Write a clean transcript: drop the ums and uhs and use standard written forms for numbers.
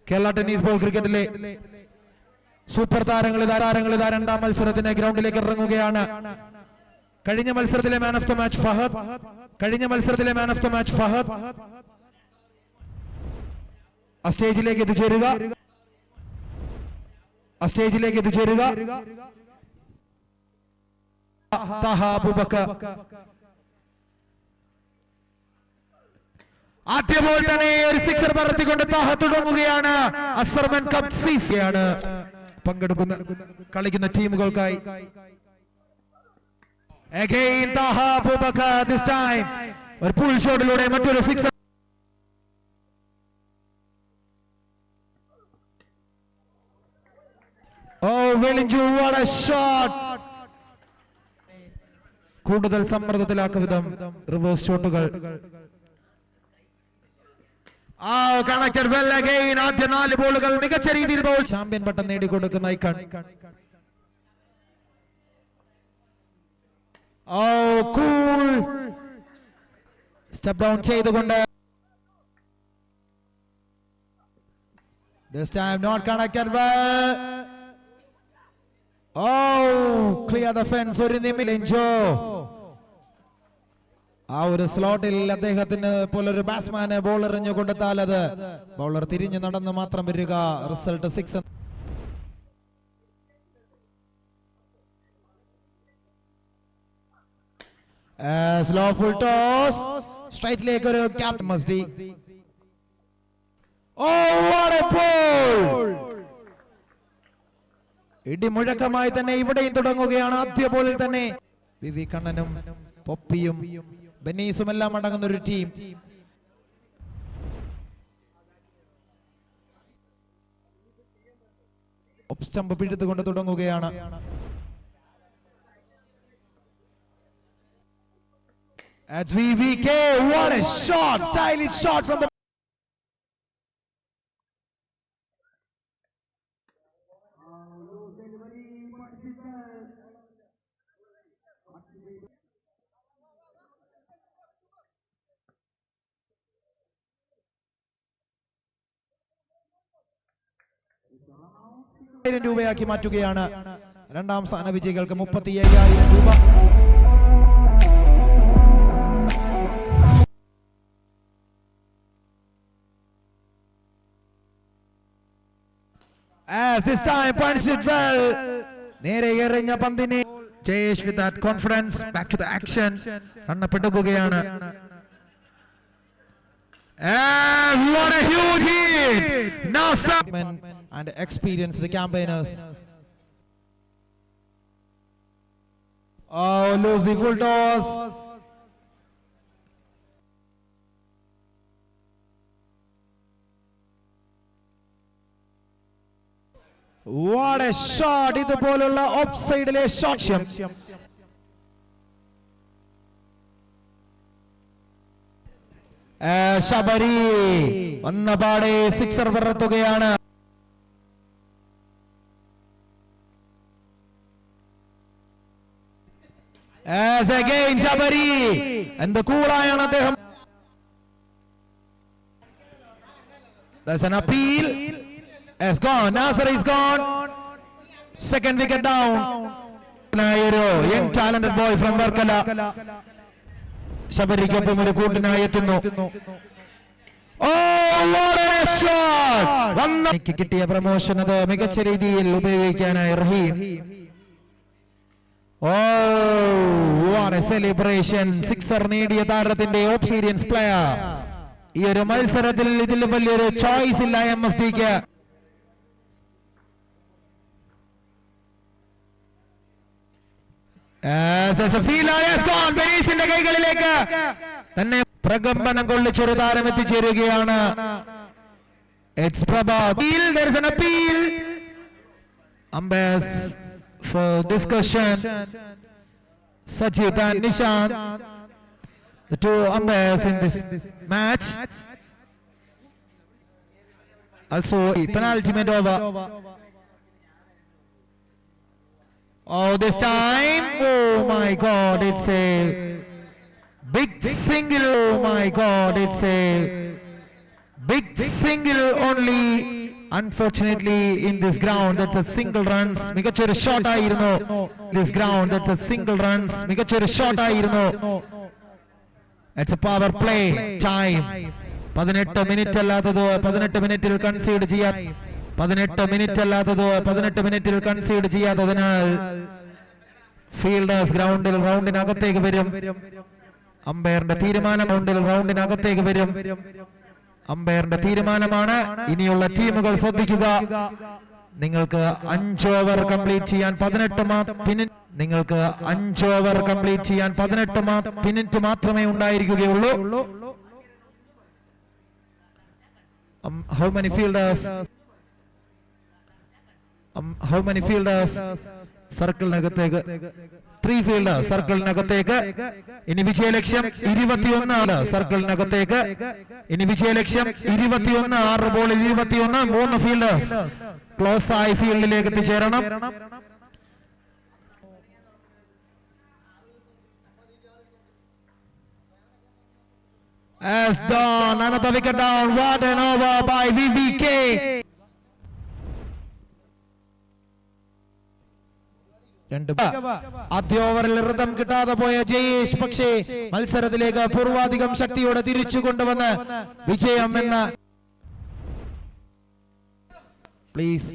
Kerala tennis ball ക്രിക്കറ്റിലെ super താരങ്ങൾ ഇതാ രണ്ടാം മത്സരത്തിന് ഗ്രൗണ്ടിലേക്ക് ഇറങ്ങുകയാണ്. കഴിഞ്ഞ മത്സരത്തിലെ man of the match Fahad ആ സ്റ്റേജിലേക്ക് എത്തിച്ചേരുക. താഹ അബൂബക്കർ ആദ്യ ബോൾ തന്നെ ഒരു സിക്സർ പറത്തിക്കൊണ്ട് താഹ തുടങ്ങുകയാണ്. അസർമൻ കപ്പ് സീസിയാണ് കളിക്കുന്ന ടീമുകൾക്കായി. Again Taha Abubakar, this time ഒരു പുൾ ഷോട്ടിലൂടെ മറ്റൊരു സിക്സർ. വെളിഞ്ചു, what a shot! കൂടുതൽ സമ്മർദ്ദത്തിലാക്കും വിധം റിവേഴ്സ് ഷോട്ടുകൾ. Connected well again. ആദ്യ 4 ബോളുകൾ മികച്ച രീതിയിൽ ബോൾ ചാമ്പ്യൻ പട്ടം നേടിക്കൊടുക്കുന്ന ഐക്കൺ. Cool step down ചെയ്തുകൊണ്ട് this time not connected well. Clear the fence. ഒരു നിമിഷോ ആ ഒരു സ്ലോട്ടിൽ അദ്ദേഹത്തിന് പോലൊരു ബാറ്റ്സ്മാന് ബോൾ എറിഞ്ഞു കൊടുത്താൽ അത് ബൗളർ തിരിഞ്ഞു നടന്ന് മാത്രം വരിക. റിസൾട്ട് 6. സ്ലോ ഫുൾ ടോസ് സ്ട്രൈറ്റിലേക്ക് ഒരു ക്യാപ്റ്റൻ മസ്ഡി. what a ball! ഇടിമുഴക്കമായി തന്നെ ഇവിടെയും തുടങ്ങുകയാണ്. ആദ്യ ബോളിൽ തന്നെ വി കണ്ണനും പൊപ്പിയും ബെന്നീസും എല്ലാം അടങ്ങുന്ന ഒരു ടീം. ഓഫ് സ്റ്റംപ് പിഴുതുകൊണ്ട് തുടങ്ങുകയാണ്. VVK, what a shot! Stylish shot from the രൂപയാക്കി മാറ്റുകയാണ്. രണ്ടാം സ്ഥാന വിജയികൾക്ക് 35,000 രൂപ. As this time punched it well. നേരെ എറിഞ്ഞ പന്തിനെ Jayesh with that confidence back to the action. കണ്ണപ്പെടുകയാണ്. And what a huge hit! Nasser and experienced campaigners. Loosey full toss. What a shot! ഇതുപോലുള്ള off സൈഡിലെ ഷോട്ട്. ശബരി വന്നപാടെ സിക്സർ പറത്തുകയാണ്. As again Shabari എന്ത് കൂളായാണ് അദ്ദേഹം. There's an appeal. Has gone. Nasser is gone. Second wicket down. Young talented boy from Varkala. ശബരിക്കൊപ്പം ഒരു കൂട്ടിനായി എത്തുന്നു. What a shot! കിട്ടിയ പ്രമോഷൻ അത് മികച്ച രീതിയിൽ ഉപയോഗിക്കാനായി റഹീം. What a celebration! സിക്സർ നേടിയ താരത്തിന്റെ എക്സ്പീരിയൻസ് പ്ലെയർ. ഈ ഒരു മത്സരത്തിൽ ഇതിലും വലിയൊരു ചോയ്സ് ഇല്ല MSDക്ക്. ബെനീസിന്റെ കൈകളിലേക്ക് തന്നെ പ്രകമ്പനം കൊള്ളിച്ചൊരു താരം എത്തിച്ചേരുകയാണ്. There is an appeal. Umpires for discussion. Sajid and Nishant, the two umpires in this match. Also penalty made over. This time, oh my God, it's a big single. Oh my God, it's a big single only Unfortunately, in this ground, that's a single runs. മികച്ചൊരു shot ആയിരുന്നു. This ground, that's a single runs. മികച്ചൊരു shot ആയിരുന്നു. It's a power play time. 18 minute അല്ലാത്തത് 18 മിനിറ്റിൽ concede ചെയ്യാൻ 18 minute അല്ലാത്തത് 18 മിനിറ്റിൽ concede ചെയ്യാത്തതിനാൽ fielders റൗണ്ടിനകത്തേക്ക് വരും. അമ്പയറിന്റെ തീരുമാനം റൗണ്ടിനകത്തേക്ക് വരും. അമ്പയറിന്റെ തീരുമാനമാണ്. ഇനിയുള്ള ടീമുകൾ ശ്രദ്ധിക്കുക. നിങ്ങൾക്ക് 5 ഓവർ കംപ്ലീറ്റ് ചെയ്യാൻ 18 നിങ്ങൾക്ക് 5 ഓവർ കംപ്ലീറ്റ് ചെയ്യാൻ 18 മിനിറ്റ് മാത്രമേ ഉണ്ടായിരിക്കുകയുള്ളൂ. How many fielders? How many fielders? സർക്കിളിനകത്തേക്ക് 3 ഫീൽഡേഴ്സ് സർക്കിളിനകത്തേക്ക്. ഇനി വിജയലക്ഷ്യം 21 സർക്കിളിനകത്തേക്ക്. ഇനി വിജയലക്ഷ്യം 21. 6 ബോളിൽ 21. 3 ഫീൽഡേഴ്സ് ക്ലോസ് ആയി ഫീൽഡിലേക്ക് എത്തിച്ചേരണം. As done, another wicket down. What an over by VVK. ആദ്യ ഓവറിൽ റിതം കിട്ടാതെ പോയ ജയേഷ് പക്ഷേ മത്സരത്തിലേക്ക് പൂർവാധികം ശക്തിയോടെ തിരിച്ചു കൊണ്ടുവന്ന് വിജയം എന്ന പ്ലീസ്